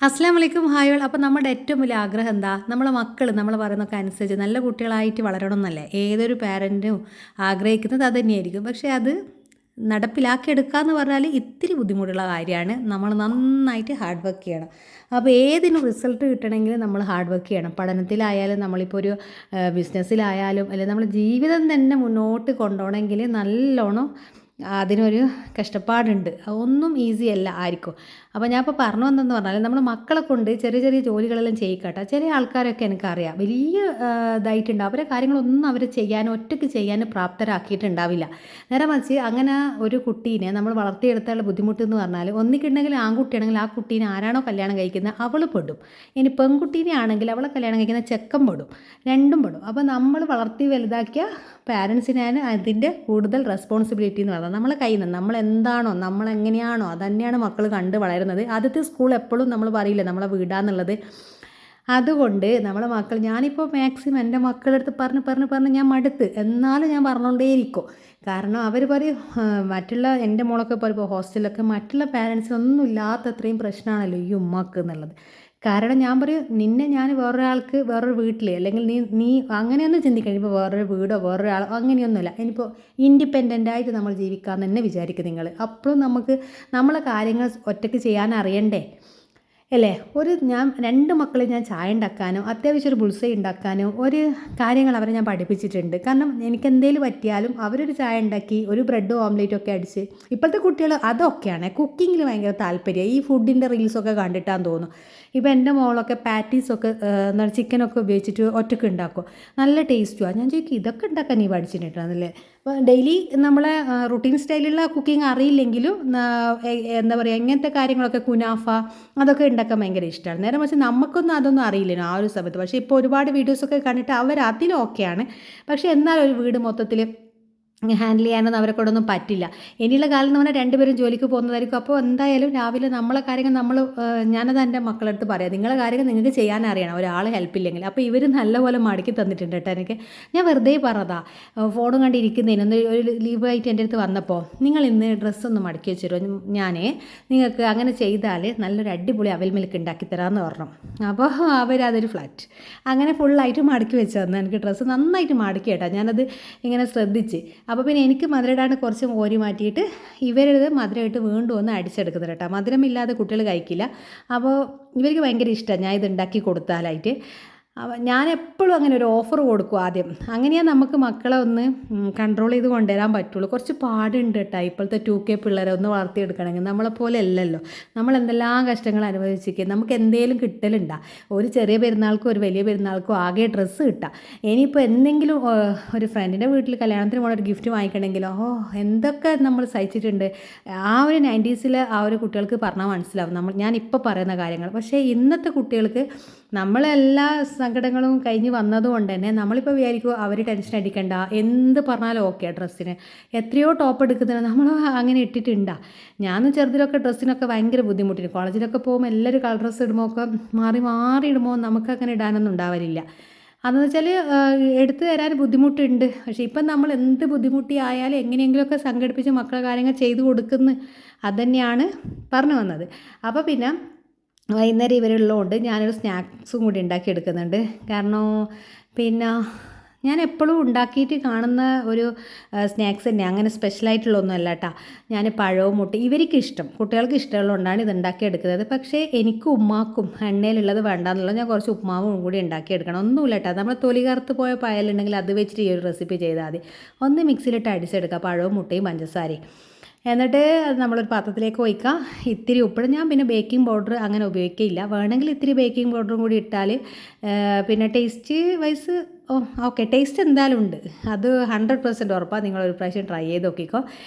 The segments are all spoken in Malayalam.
അസ്സലാമു അലൈക്കും ഹായോൾ. അപ്പോൾ നമ്മുടെ ഏറ്റവും വലിയ ആഗ്രഹം എന്താ? നമ്മളെ മക്കൾ നമ്മൾ പറയുന്നതൊക്കെ അനുസരിച്ച് നല്ല കുട്ടികളായിട്ട് വളരണം എന്നല്ലേ ഏതൊരു പാരൻറ്റും ആഗ്രഹിക്കുന്നത് അത് തന്നെയായിരിക്കും. പക്ഷേ അത് നടപ്പിലാക്കിയെടുക്കുക എന്ന് പറഞ്ഞാൽ ഇത്തിരി ബുദ്ധിമുട്ടുള്ള കാര്യമാണ്. നമ്മൾ നന്നായിട്ട് ഹാർഡ് വർക്ക് ചെയ്യണം. അപ്പോൾ ഏതിനും റിസൾട്ട് കിട്ടണമെങ്കിൽ നമ്മൾ ഹാർഡ് വർക്ക് ചെയ്യണം. പഠനത്തിലായാലും നമ്മളിപ്പോൾ ഒരു ബിസിനസ്സിലായാലും അല്ലെങ്കിൽ നമ്മൾ ജീവിതം തന്നെ മുന്നോട്ട് കൊണ്ടുപോകണമെങ്കിൽ നല്ലോണം അതിനൊരു കഷ്ടപ്പാടുണ്ട്. ഒന്നും ഈസി അല്ല ആർക്കും. അപ്പോൾ ഞാൻ ഇപ്പോൾ പറഞ്ഞു വന്നതെന്ന് പറഞ്ഞാൽ നമ്മുടെ മക്കളെ കൊണ്ട് ചെറിയ ചെറിയ ജോലികളെല്ലാം ചെയ്യിക്കട്ടെ. ചില ആൾക്കാരൊക്കെ എനിക്കറിയാം വലിയ ഇതായിട്ടുണ്ട്, അവരെ കാര്യങ്ങളൊന്നും അവർ ഒറ്റയ്ക്ക് ചെയ്യാൻ പ്രാപ്തരാക്കിയിട്ടുണ്ടാവില്ല. നേരെ മറിച്ച് അങ്ങനെ ഒരു കുട്ടീനെ നമ്മൾ വളർത്തിയെടുത്താലുള്ള ബുദ്ധിമുട്ട് എന്ന് പറഞ്ഞാൽ ഒന്നിക്കുണ്ടെങ്കിൽ ആൺകുട്ടിയാണെങ്കിൽ ആ കുട്ടീനെ ആരാണോ കല്യാണം കഴിക്കുന്നത് അവൾ പെടും. ഇനി പെൺകുട്ടീനെ ആണെങ്കിൽ അവളെ കല്യാണം കഴിക്കുന്ന ചെക്കൻ പെടും. രണ്ടും പെടും. അപ്പോൾ നമ്മൾ വളർത്തി വലുതാക്കിയ പാരൻസിനാണ് അതിൻ്റെ കൂടുതൽ റെസ്പോൺസിബിലിറ്റി എന്ന് പറയുന്നത്. നമ്മളെ കയ്യിൽ നിന്ന് നമ്മൾ എന്താണോ നമ്മൾ എങ്ങനെയാണോ അതന്നെയാണ് മക്കൾ കണ്ട് വളരുന്നത്. ആദ്യത്തെ സ്കൂൾ എപ്പോഴും നമ്മൾ പറയില്ല നമ്മളെ വീടാന്നുള്ളത്. അതുകൊണ്ട് നമ്മളെ മക്കൾ, ഞാനിപ്പോൾ മാക്സിമം എൻ്റെ മക്കളുടെ അടുത്ത് പറഞ്ഞ് ഞാൻ മടുത്ത്, എന്നാലും ഞാൻ പറഞ്ഞുകൊണ്ടേയിരിക്കും. കാരണം അവർ പറയും മറ്റുള്ള എൻ്റെ മോളൊക്കെ പറയുമ്പോൾ ഹോസ്റ്റലിലൊക്കെ മറ്റുള്ള പാരൻസിനൊന്നും ഇല്ലാത്തത്രയും പ്രശ്നമാണല്ലോ ഈ ഉമ്മാക്ക് എന്നുള്ളത്. കാരണം ഞാൻ പറയും നിന്നെ ഞാൻ വേറൊരാൾക്ക് വേറൊരു വീട്ടിൽ അല്ലെങ്കിൽ നീ അങ്ങനെയൊന്നും ചിന്തിക്കണം. ഇപ്പോൾ വേറൊരു വീടോ വേറൊരാളോ അങ്ങനെയൊന്നുമില്ല. ഇനിയിപ്പോൾ ഇൻഡിപെൻഡൻ്റായിട്ട് നമ്മൾ ജീവിക്കാമെന്ന് തന്നെ വിചാരിക്കും നിങ്ങൾ. അപ്പോഴും നമുക്ക് നമ്മളെ കാര്യങ്ങൾ ഒറ്റയ്ക്ക് ചെയ്യാൻ അറിയണ്ടേ അല്ലേ? ഞാൻ 2 മക്കളെ ഞാൻ ചായ ഉണ്ടാക്കാനോ അത്യാവശ്യം ഒരു ബുൾസൈ ഉണ്ടാക്കാനോ ഒരു കാര്യങ്ങൾ അവരെ ഞാൻ പഠിപ്പിച്ചിട്ടുണ്ട്. കാരണം എനിക്ക് എന്തെങ്കിലും പറ്റിയാലും അവരൊരു ചായ ഉണ്ടാക്കി ഒരു ബ്രെഡ് ഓംലേറ്റും ഒക്കെ അടിച്ച്, ഇപ്പോഴത്തെ കുട്ടികൾ അതൊക്കെയാണ് കുക്കിങ്ങിൽ ഭയങ്കര താല്പര്യം. ഈ ഫുഡിൻ്റെ റീൽസൊക്കെ കണ്ടിട്ടാന്ന് തോന്നുന്നു. ഇപ്പോൾ എൻ്റെ മോളൊക്കെ പാറ്റീസൊക്കെ എന്താണ് ചിക്കനൊക്കെ ഉപയോഗിച്ചിട്ട് ഒറ്റയ്ക്ക് ഉണ്ടാക്കും, നല്ല ടേസ്റ്റുമാണ്. ഞാൻ ചോദിക്കും ഇതൊക്കെ ഉണ്ടാക്കാൻ നീ പഠിച്ചിട്ടുണ്ടെന്നല്ലേ? അപ്പോൾ ഡെയിലി നമ്മളെ റുട്ടീൻ സ്റ്റൈലുള്ള കുക്കിംഗ് അറിയില്ലെങ്കിലും എന്താ പറയുക ഇങ്ങനത്തെ കാര്യങ്ങളൊക്കെ കുനാഫ അതൊക്കെ ഉണ്ടാക്കാൻ ഭയങ്കര ഇഷ്ടമാണ്. നേരെ മറിച്ച് നമുക്കൊന്നും അതൊന്നും അറിയില്ലല്ലോ ആ ഒരു സമയത്ത്. പക്ഷേ ഇപ്പോൾ ഒരുപാട് വീഡിയോസൊക്കെ കണ്ടിട്ട് അവർ അതിലൊക്കെയാണ്. പക്ഷേ എന്നാലും ഒരു വീട് മൊത്തത്തിൽ ഹാൻഡിൽ ചെയ്യാനൊന്നും അവരെ കൊണ്ടൊന്നും പറ്റില്ല. ഇനിയുള്ള കാലം എന്ന് പറഞ്ഞാൽ 2 പേരും ജോലിക്ക് പോകുന്നതായിരിക്കും. അപ്പോൾ എന്തായാലും രാവിലെ നമ്മളെ കാര്യങ്ങൾ ഞാനത് എൻ്റെ മക്കളടുത്ത് പറയാം, നിങ്ങളെ കാര്യങ്ങൾ നിങ്ങൾക്ക് ചെയ്യാൻ അറിയണം, ഒരാൾ ഹെൽപ്പില്ലെങ്കിൽ. അപ്പോൾ ഇവർ നല്ലപോലെ മടക്കി തന്നിട്ടുണ്ട് കേട്ടോ എനിക്ക്. ഞാൻ വെറുതെ പറഞ്ഞതാ ഫോണും കണ്ടിരിക്കുന്നതിന് ഒരു ലീവായിട്ട് എൻ്റെ അടുത്ത് വന്നപ്പോൾ നിങ്ങൾ ഇന്ന് ഡ്രസ്സൊന്ന് മടക്കി വെച്ചിരുമോ, നിങ്ങൾക്ക് അങ്ങനെ ചെയ്താൽ നല്ലൊരു അടിപൊളി അവൽ മിൽക്ക് ഉണ്ടാക്കി തരാമെന്ന് പറഞ്ഞു. അപ്പോൾ അവരതൊരു ഫ്ലാറ്റ് അങ്ങനെ ഫുള്ളായിട്ട് മടക്കി വെച്ച് തന്നു. എനിക്ക് ഡ്രസ്സ് നന്നായിട്ട് മടക്കി കേട്ടോ. ഞാനത് ഇങ്ങനെ ശ്രദ്ധിച്ച്. അപ്പോൾ പിന്നെ എനിക്ക് മധുരയിടാണ്ട് കുറച്ച് ഓരി മാറ്റിയിട്ട് ഇവരത് മധുരമായിട്ട് വീണ്ടും ഒന്ന് അടിച്ചെടുക്കുന്നത് കേട്ടോ. മധുരമില്ലാതെ കുട്ടികൾ കഴിക്കില്ല. അപ്പോൾ ഇവർക്ക് ഭയങ്കര ഇഷ്ടമാണ് ഞാൻ ഇത് ഉണ്ടാക്കി കൊടുത്താലായിട്ട്. ഞാൻ എപ്പോഴും അങ്ങനെ ഒരു ഓഫർ കൊടുക്കും ആദ്യം. അങ്ങനെയാണ് നമുക്ക് മക്കളെ ഒന്ന് കൺട്രോൾ ചെയ്ത് കൊണ്ടുവരാൻ പറ്റുള്ളൂ. കുറച്ച് പാടുണ്ട് കേട്ടോ ഇപ്പോഴത്തെ 2K പിള്ളേരെ ഒന്ന് വളർത്തിയെടുക്കണമെങ്കിൽ. നമ്മളെപ്പോലെ അല്ലല്ലോ, നമ്മൾ എന്തെല്ലാം കഷ്ടങ്ങൾ അനുഭവിച്ചിരിക്കുക. നമുക്ക് എന്തെങ്കിലും കിട്ടലുണ്ടാ? ഒരു ചെറിയ പെരുന്നാൾക്കോ ഒരു വലിയ പെരുന്നാൾക്കോ ആകെ ഡ്രസ്സ് കിട്ടാം. ഇനിയിപ്പോൾ എന്തെങ്കിലും ഒരു ഫ്രണ്ടിൻ്റെ വീട്ടിൽ കല്യാണത്തിന് പോകണ ഒരു ഗിഫ്റ്റ് വാങ്ങിക്കണമെങ്കിലോ എന്തൊക്കെ നമ്മൾ സഹിച്ചിട്ടുണ്ട്. ആ ഒരു 90s ആ ഒരു കുട്ടികൾക്ക് പറഞ്ഞാൽ മനസ്സിലാവും ഞാനിപ്പോൾ പറയുന്ന കാര്യങ്ങൾ. പക്ഷേ ഇന്നത്തെ കുട്ടികൾക്ക് നമ്മളെല്ലാ സങ്കടങ്ങളും കഴിഞ്ഞ് വന്നതുകൊണ്ട് തന്നെ നമ്മളിപ്പോൾ വിചാരിക്കും അവർ ടെൻഷൻ അടിക്കണ്ട, എന്ത് പറഞ്ഞാലും ഓക്കെ ഡ്രസ്സിന്. എത്രയോ ടോപ്പ് എടുക്കുന്നത് നമ്മൾ അങ്ങനെ ഇട്ടിട്ടുണ്ടാ. ഞാനും ചെറുതിലൊക്കെ ഡ്രസ്സിനൊക്കെ ഭയങ്കര ബുദ്ധിമുട്ടിന്. കോളേജിലൊക്കെ പോകുമ്പോൾ എല്ലാവരും കളർ ഡ്രസ്സ് ഇടുമ്പോൾ ഒക്കെ മാറി ഇടുമ്പോൾ നമുക്കങ്ങനെ ഇടാനൊന്നും ഉണ്ടാവലില്ല. അതെന്ന് വെച്ചാൽ എടുത്തു തരാൻ ബുദ്ധിമുട്ടുണ്ട്. പക്ഷേ ഇപ്പം നമ്മൾ എന്ത് ബുദ്ധിമുട്ടിയായാലും എങ്ങനെയെങ്കിലുമൊക്കെ സംഘടിപ്പിച്ച് മക്കളെ കാര്യങ്ങൾ ചെയ്തു കൊടുക്കുന്നു. അതുതന്നെയാണ് പറഞ്ഞു വന്നത്. അപ്പോൾ പിന്നെ വൈകുന്നേരം ഇവരുള്ളതുകൊണ്ട് ഞാനൊരു സ്നാക്സും കൂടി ഉണ്ടാക്കിയെടുക്കുന്നുണ്ട്. കാരണം പിന്നെ ഞാൻ എപ്പോഴും ഉണ്ടാക്കിയിട്ട് കാണുന്ന ഒരു സ്നാക്സ് തന്നെ, അങ്ങനെ സ്പെഷ്യലായിട്ടുള്ളതൊന്നും അല്ല കേട്ടോ. ഞാൻ പഴവും മുട്ട ഇവർക്ക് ഇഷ്ടം, കുട്ടികൾക്ക് ഇഷ്ടമുള്ളതുകൊണ്ടാണ് ഇത് ഉണ്ടാക്കിയെടുക്കുന്നത്. പക്ഷേ എനിക്ക് ഉമ്മാക്കും എണ്ണയിലുള്ളത് വേണ്ടാന്നുള്ളത് ഞാൻ കുറച്ച് ഉപ്മാവും കൂടി ഉണ്ടാക്കിയെടുക്കണം. ഒന്നുമില്ല കേട്ടോ, നമ്മൾ തൊലി കറുത്ത് പോയ പയലുണ്ടെങ്കിൽ അത് വെച്ചിട്ട് ഈ ഒരു റെസിപ്പി ചെയ്താൽ മതി. ഒന്ന് മിക്സിയിലിട്ട് അടിച്ചെടുക്കുക പഴവും മുട്ടയും പഞ്ചസാരയും. എന്നിട്ട് നമ്മളൊരു പാത്രത്തിലേക്ക് ഒഴിക്കുക. ഇത്തിരി ഉപ്പിടും. ഞാൻ പിന്നെ ബേക്കിംഗ് പൗഡർ അങ്ങനെ ഉപയോഗിക്കില്ല. വേണമെങ്കിൽ ഇത്തിരി ബേക്കിംഗ് പൗഡറും കൂടി ഇട്ടാൽ പിന്നെ ടേസ്റ്റ് വൈസ് ഓക്കെ ടേസ്റ്റ് എന്തായാലും ഉണ്ട്, അത് 100% ഉറപ്പാണ്. നിങ്ങളൊരു പ്രാവശ്യം ട്രൈ ചെയ്ത് നോക്കിക്കോ.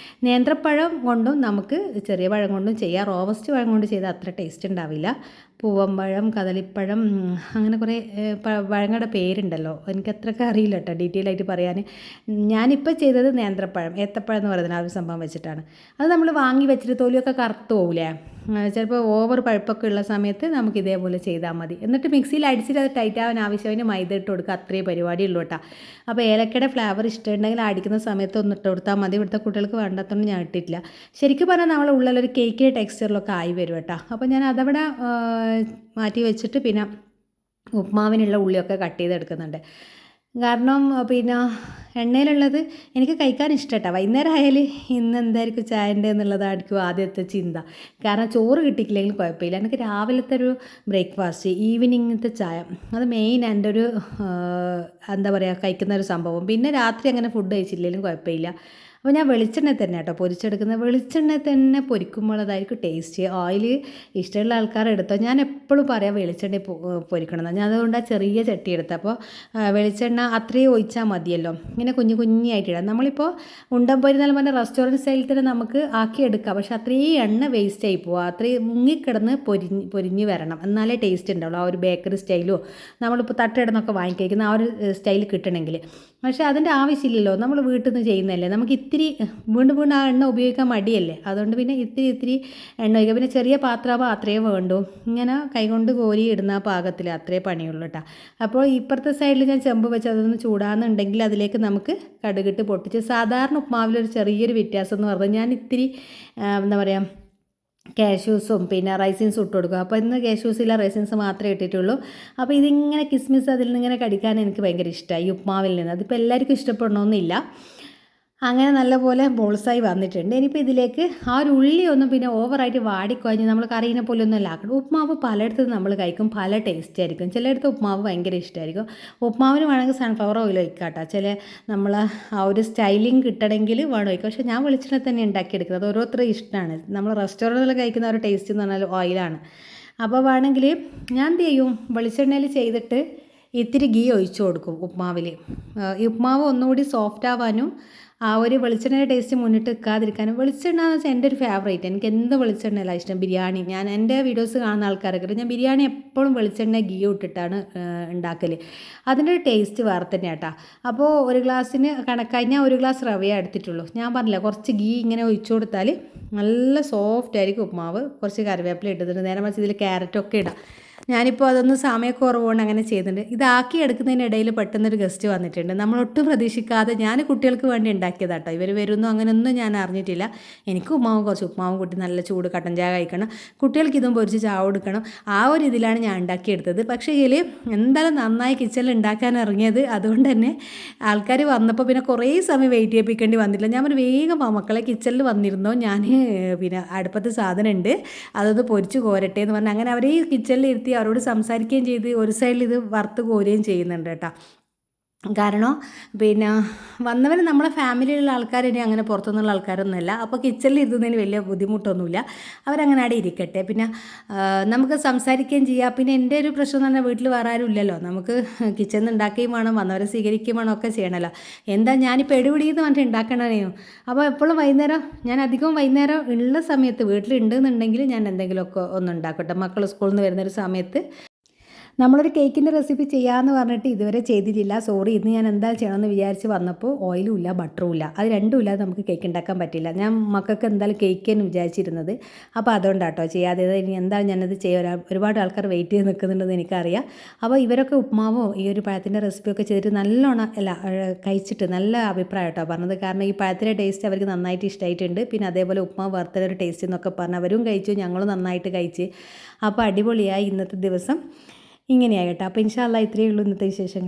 നേന്ത്രപ്പഴം കൊണ്ടും നമുക്ക് ചെറിയ പഴം കൊണ്ടും ചെയ്യാം. റോബസ്റ്റ് പഴം കൊണ്ട് ചെയ്താൽ അത്ര ടേസ്റ്റ് ഉണ്ടാവില്ല. പൂവമ്പഴം, കദളിപ്പഴം, അങ്ങനെ കുറേ പഴങ്ങളുടെ പേരുണ്ടല്ലോ, എനിക്കത്രയൊക്കെ അറിയില്ല കേട്ടോ ഡീറ്റെയിൽ ആയിട്ട് പറയാൻ. ഞാനിപ്പോൾ ചെയ്തത് നേന്ത്രപ്പഴം, ഏത്തപ്പഴം എന്ന് പറയുന്നത് ആ ഒരു സംഭവം വെച്ചിട്ടാണ്. അത് നമ്മൾ വാങ്ങി വെച്ചിട്ട് തൊലിയൊക്കെ കറുത്ത് പോകില്ലേ, ചിലപ്പോൾ ഓവർ പഴുപ്പൊക്കെ ഉള്ള സമയത്ത് നമുക്ക് ഇതേപോലെ ചെയ്താൽ മതി. എന്നിട്ട് മിക്സിയിൽ അടിച്ചിട്ട് അത് ടൈറ്റ് ആവാൻ ആവശ്യത്തിന് മൈദ ഇട്ട് കൊടുക്കുക, അത്രയും പരിപാടി ഉള്ളൂ കേട്ടോ. അപ്പോൾ ഏലക്കയുടെ ഫ്ലേവർ ഇഷ്ടമുണ്ടെങ്കിൽ അടിക്കുന്ന സമയത്ത് ഒന്ന് ഇട്ട് കൊടുത്താൽ മതി. ഇവിടുത്തെ കുട്ടികൾക്ക് വേണ്ടാത്തൊന്നും ഞാൻ ഇട്ടിട്ടില്ല. ശരിക്കും പറഞ്ഞാൽ നമ്മൾ ഉള്ളിലൊരു കേക്കിൻ്റെ ടെക്സ്ചറിലൊക്കെ ആയി വരും കേട്ടോ. അപ്പോൾ ഞാൻ അതവിടെ മാറ്റി വെച്ചിട്ട് പിന്നെ ഉപ്മാവിനുള്ള ഉള്ളിയൊക്കെ കട്ട് ചെയ്തെടുക്കുന്നുണ്ട്. കാരണം പിന്നെ എണ്ണയിലുള്ളത് എനിക്ക് കഴിക്കാൻ ഇഷ്ടമാട്ടോ. വൈകുന്നേരം ആയാൽ ഇന്ന് എന്തായിരിക്കും ചായൻ്റെ എന്നുള്ളതായിരിക്കും ആദ്യത്തെ ചിന്ത. കാരണം ചോറ് കിട്ടിയില്ലെങ്കിൽ കുഴപ്പമില്ല, എനിക്ക് രാവിലത്തെ ഒരു ബ്രേക്ക്ഫാസ്റ്റ്, ഈവനിങ്ങത്തെ ചായ, അത് മെയിൻ എൻ്റെ ഒരു എന്താ പറയുക കഴിക്കുന്ന ഒരു സംഭവം. പിന്നെ രാത്രി അങ്ങനെ ഫുഡ് കഴിച്ചില്ലെങ്കിലും കുഴപ്പമില്ല. അപ്പോൾ ഞാൻ വെളിച്ചെണ്ണ തന്നെ കേട്ടോ പൊരിച്ചെടുക്കുന്നത്. വെളിച്ചെണ്ണ തന്നെ പൊരിക്കുമ്പോൾ അതായിരിക്കും ടേസ്റ്റ്. ഓയിൽ ഇഷ്ടമുള്ള ആൾക്കാർ എടുത്തോ. ഞാൻ എപ്പോഴും പറയാം വെളിച്ചെണ്ണ പൊരിക്കണം. ഞാൻ അതുകൊണ്ട് ആ ചെറിയ ചട്ടി എടുത്തത്. അപ്പോൾ വെളിച്ചെണ്ണ അത്രയും ഒഴിച്ചാൽ മതിയല്ലോ, ഇങ്ങനെ കുഞ്ഞു കുഞ്ഞായിട്ടിടാം. നമ്മളിപ്പോൾ ഉണ്ടം പൊരി എന്ന് പറഞ്ഞാൽ റെസ്റ്റോറൻറ്റ് സ്റ്റൈലിൽ തന്നെ നമുക്ക് ആക്കിയെടുക്കാം. പക്ഷേ അത്രയും എണ്ണ വേസ്റ്റ് ആയി പോവുക. അത്രയും മുങ്ങിക്കിടന്ന് പൊരിഞ്ഞ് വരണം, എന്നാലേ ടേസ്റ്റ് ഉണ്ടാവുള്ളൂ. ആ ഒരു ബേക്കറി സ്റ്റൈലോ നമ്മളിപ്പോൾ തട്ടിടന്നൊക്കെ വാങ്ങിക്കഴിക്കുന്ന ആ ഒരു സ്റ്റൈൽ കിട്ടണമെങ്കിൽ. പക്ഷേ അതിൻ്റെ ആവശ്യമില്ലല്ലോ, നമ്മൾ വീട്ടിൽ നിന്ന് ചെയ്യുന്നതല്ലേ. നമുക്ക് ഇത്തിരി വീണ്ടും വീണ്ടും ആ എണ്ണ ഉപയോഗിക്കാൻ മടിയല്ലേ, അതുകൊണ്ട് പിന്നെ ഇത്തിരി എണ്ണ ഒഴിക്കുക. പിന്നെ ചെറിയ പാത്രമാകുമ്പോൾ അത്രയേ വേണ്ടൂ. ഇങ്ങനെ കൈകൊണ്ട് കോരി ഇടുന്ന പാകത്തിൽ അത്രേ പണിയുള്ളൂ കേട്ടോ. അപ്പോൾ ഇപ്പുറത്തെ സൈഡിൽ ഞാൻ ചെമ്പ് വെച്ച് അതൊന്ന് ചൂടാകുന്നുണ്ടെങ്കിൽ അതിലേക്ക് നമുക്ക് കടുകിട്ട് പൊട്ടിച്ച്, സാധാരണ ഉപ്മാവിലൊരു ചെറിയൊരു വ്യത്യാസം എന്ന് പറഞ്ഞാൽ ഞാൻ ഇത്തിരി എന്താ പറയുക കാഷ്യൂസും പിന്നെ റൈസിൻസും ഇട്ട് കൊടുക്കുക. അപ്പോൾ ഇന്ന് കാഷ്യൂസില്ല, റൈസിൻസ് മാത്രമേ ഇട്ടിട്ടുള്ളൂ. അപ്പോൾ ഇതിങ്ങനെ കിസ്മിസ് അതിൽ നിന്ന് ഇങ്ങനെ കടിക്കാൻ എനിക്ക് ഭയങ്കര ഇഷ്ടമായി ഈ ഉപ്മാവിൽ നിന്ന്. അതിപ്പോൾ എല്ലാവർക്കും ഇഷ്ടപ്പെടണമെന്നില്ല. അങ്ങനെ നല്ലപോലെ ബോൾസായി വന്നിട്ടുണ്ട്. ഇനിയിപ്പോൾ ഇതിലേക്ക് ആ ഒരു ഉള്ളി ഒന്നും പിന്നെ ഓവറായിട്ട് വാടിക്കുഴഞ്ഞ് നമ്മൾ കറീനെ പോലെ ഒന്നും അല്ല ആക്കണം. ഉപ്മാവ് പലയിടത്തും നമ്മൾ കഴിക്കും, പല ടേസ്റ്റ് ആയിരിക്കും. ചിലയിടത്ത് ഉപ്മാവ് ഭയങ്കര ഇഷ്ടമായിരിക്കും. ഉപ്മാവിന് വേണമെങ്കിൽ സൺഫ്ലവർ ഓയിൽ ഒഴിക്കാട്ടോ. നമ്മൾ ആ ഒരു സ്റ്റൈലിങ് കിട്ടണമെങ്കിൽ വേണം ഒഴിക്കുക. പക്ഷേ ഞാൻ വെളിച്ചെണ്ണ തന്നെ ഉണ്ടാക്കിയെടുക്കുന്നത്. ഓരോരുത്തരും ഇഷ്ടമാണ്. നമ്മൾ റെസ്റ്റോറൻറ്റിൽ കഴിക്കുന്ന ഒരു ടേസ്റ്റ് എന്ന് പറഞ്ഞാൽ ഓയിലാണ്. അപ്പോൾ വേണമെങ്കിൽ ഞാൻ എന്ത് ചെയ്യും, വെളിച്ചെണ്ണയിൽ ചെയ്തിട്ട് ഇത്തിരി ഗീ ഒഴിച്ചു കൊടുക്കും ഉപ്മാവിൽ. ഈ ഉപ്മാവ് ഒന്നുകൂടി സോഫ്റ്റ് ആവാനും ആ ഒരു വെളിച്ചെണ്ണയുടെ ടേസ്റ്റ് മുന്നിട്ട് നിൽക്കാതിരിക്കാനും. വെളിച്ചെണ്ണ എന്ന് വെച്ചാൽ എൻ്റെ ഒരു ഫേവറേറ്റ്. എനിക്ക് എന്ത് വെളിച്ചെണ്ണയല്ല ഇഷ്ടം. ബിരിയാണി, ഞാൻ എൻ്റെ വീഡിയോസ് കാണുന്ന ആൾക്കാരൊക്കെ ഞാൻ ബിരിയാണി എപ്പോഴും വെളിച്ചെണ്ണ ഗീ ഇട്ടിട്ടാണ് ഉണ്ടാക്കൽ. അതിൻ്റെ ഒരു ടേസ്റ്റ് വേറെ തന്നെ കേട്ടോ. അപ്പോൾ ഒരു ഗ്ലാസ്സിന് കണക്കായി ഞാൻ ഒരു ഗ്ലാസ് റവയെ എടുത്തിട്ടുള്ളൂ. ഞാൻ പറഞ്ഞില്ല, കുറച്ച് ഗീ ഇങ്ങനെ ഒഴിച്ചു കൊടുത്താൽ നല്ല സോഫ്റ്റ് ആയിരിക്കും ഉപ്മാവ്. കുറച്ച് കറിവേപ്പില ഇട്ടിട്ടുണ്ട്, നേരെ മറിച്ച് ഇതിൽ ക്യാരറ്റൊക്കെ ഇടാം. ഞാനിപ്പോൾ അതൊന്ന് സമയക്കുറവുകൊണ്ട് അങ്ങനെ ചെയ്യുന്നുണ്ട്. ഇതാക്കി എടുക്കുന്നതിനിടയിൽ പെട്ടെന്നൊരു ഗസ്റ്റ് വന്നിട്ടുണ്ട്. നമ്മളൊട്ടും പ്രതീക്ഷിക്കാതെ. ഞാൻ കുട്ടികൾക്ക് വേണ്ടി ഉണ്ടാക്കിയതാട്ടോ. ഇവർ വരുന്നു അങ്ങനെയൊന്നും ഞാൻ അറിഞ്ഞിട്ടില്ല. എനിക്ക് കുറച്ച് ഉപ്മാവും കൂട്ടി നല്ല ചൂട് കട്ടൻ ചായ കഴിക്കണം, കുട്ടികൾക്ക് ഇതും പൊരിച്ച് ചായ കൊടുക്കണം. ആ ഒരു ഇതിലാണ് ഞാൻ ഉണ്ടാക്കിയെടുത്തത്. പക്ഷേ ഇതിൽ എന്തായാലും നന്നായി കിച്ചണിൽ ഉണ്ടാക്കാൻ ഇറങ്ങിയത്. അതുകൊണ്ട് തന്നെ ആൾക്കാർ വന്നപ്പോൾ പിന്നെ കുറേ സമയം വെയിറ്റ് ചെയ്യിപ്പിക്കേണ്ടി വന്നില്ല. ഞാൻ ഒരു വേഗം മക്കളെ കിച്ചണിൽ വന്നിരുന്നോ, ഞാൻ പിന്നെ അടുപ്പത്ത് സാധനം ഉണ്ട് അതൊന്ന് പൊരിച്ച് കോരട്ടെ എന്ന് പറഞ്ഞാൽ അങ്ങനെ അവരെ കിച്ചണിൽ ഇരുത്തി അവരോട് സംസാരിക്കുകയും ചെയ്ത് ഒരു സൈഡിൽ ഇത് വറുത്ത് കോരുകയും ചെയ്യുന്നുണ്ട് കേട്ടോ. കാരണം പിന്നെ വന്നവർ നമ്മളെ ഫാമിലിയിലുള്ള ആൾക്കാർ ഇനി അങ്ങനെ പുറത്തുനിന്നുള്ള ആൾക്കാരൊന്നുമല്ല. അപ്പോൾ കിച്ചണിൽ ഇരുന്നതിന് വലിയ ബുദ്ധിമുട്ടൊന്നുമില്ല, അവരങ്ങനെ അവിടെ ഇരിക്കട്ടെ. പിന്നെ നമുക്ക് സംസാരിക്കുകയും ചെയ്യാം. പിന്നെ എൻ്റെ ഒരു പ്രശ്നം എന്ന് പറഞ്ഞാൽ വീട്ടിൽ വേറെ ആരും ഇല്ലല്ലോ, നമുക്ക് കിച്ചണിൽ ഉണ്ടാക്കുകയും വേണം, വന്നവരെ സ്വീകരിക്കുകയും വേണം, ഒക്കെ ചെയ്യണമല്ലോ. എന്താ ഞാനിപ്പോൾ എടുപിടിയെന്ന് പറഞ്ഞിട്ട് ഉണ്ടാക്കണേനു. അപ്പോൾ എപ്പോഴും വൈകുന്നേരം, ഞാൻ അധികവും വൈകുന്നേരം ഉള്ള സമയത്ത് വീട്ടിലുണ്ടെന്നുണ്ടെങ്കിൽ ഞാൻ എന്തെങ്കിലുമൊക്കെ ഒന്ന് ഉണ്ടാക്കട്ടെ. മക്കൾ സ്കൂളിൽ നിന്ന് വരുന്നൊരു സമയത്ത് നമ്മളൊരു കേക്കിൻ്റെ റെസിപ്പി ചെയ്യാമെന്ന് പറഞ്ഞിട്ട് ഇതുവരെ ചെയ്തിട്ടില്ല. സോറി, ഇന്ന് ഞാൻ എന്താ ചെയ്യണമെന്ന് വിചാരിച്ച് വന്നപ്പോൾ ഓയിലും ഇല്ല ബട്ടറും ഇല്ല. അത് രണ്ടും ഇല്ലാതെ നമുക്ക് കേക്ക് ഉണ്ടാക്കാൻ പറ്റില്ല. ഞാൻ മക്കൾക്ക് എന്തായാലും കേക്ക് എന്ന് വിചാരിച്ചിരുന്നത്. അപ്പോൾ അതുകൊണ്ടാട്ടോ ചെയ്യാതെ. ഇനി എന്തായാലും ഞാനത് ചെയ്യാം. ഒരുപാട് ആൾക്കാർ വെയിറ്റ് ചെയ്ത് നിൽക്കുന്നുണ്ടെന്ന് എനിക്കറിയാം. അപ്പോൾ ഇവരൊക്കെ ഉപ്മാവോ ഈ ഒരു പഴത്തിൻ്റെ റെസിപ്പിയൊക്കെ ചെയ്തിട്ട് നല്ലോണം കഴിച്ചിട്ട് നല്ല അഭിപ്രായം കേട്ടോ പറഞ്ഞത്. കാരണം ഈ പഴത്തിൻ്റെ ടേസ്റ്റ് അവർക്ക് നന്നായിട്ട് ഇഷ്ടമായിട്ടുണ്ട്. പിന്നെ അതേപോലെ ഉപ്മാവ് വറുത്തയുടെ ഒരു ടേസ്റ്റ് എന്നൊക്കെ പറഞ്ഞ് അവരും കഴിച്ചു, ഞങ്ങളും നന്നായിട്ട് കഴിച്ച്. അപ്പോൾ അടിപൊളിയായി ഇന്നത്തെ ദിവസം ഇങ്ങനെയാകട്ടെ. അപ്പോൾ ഇൻഷാ അല്ലാഹ് ഇത്രയേ ഉള്ളൂ ഇന്നത്തെ വിശേഷങ്ങൾ.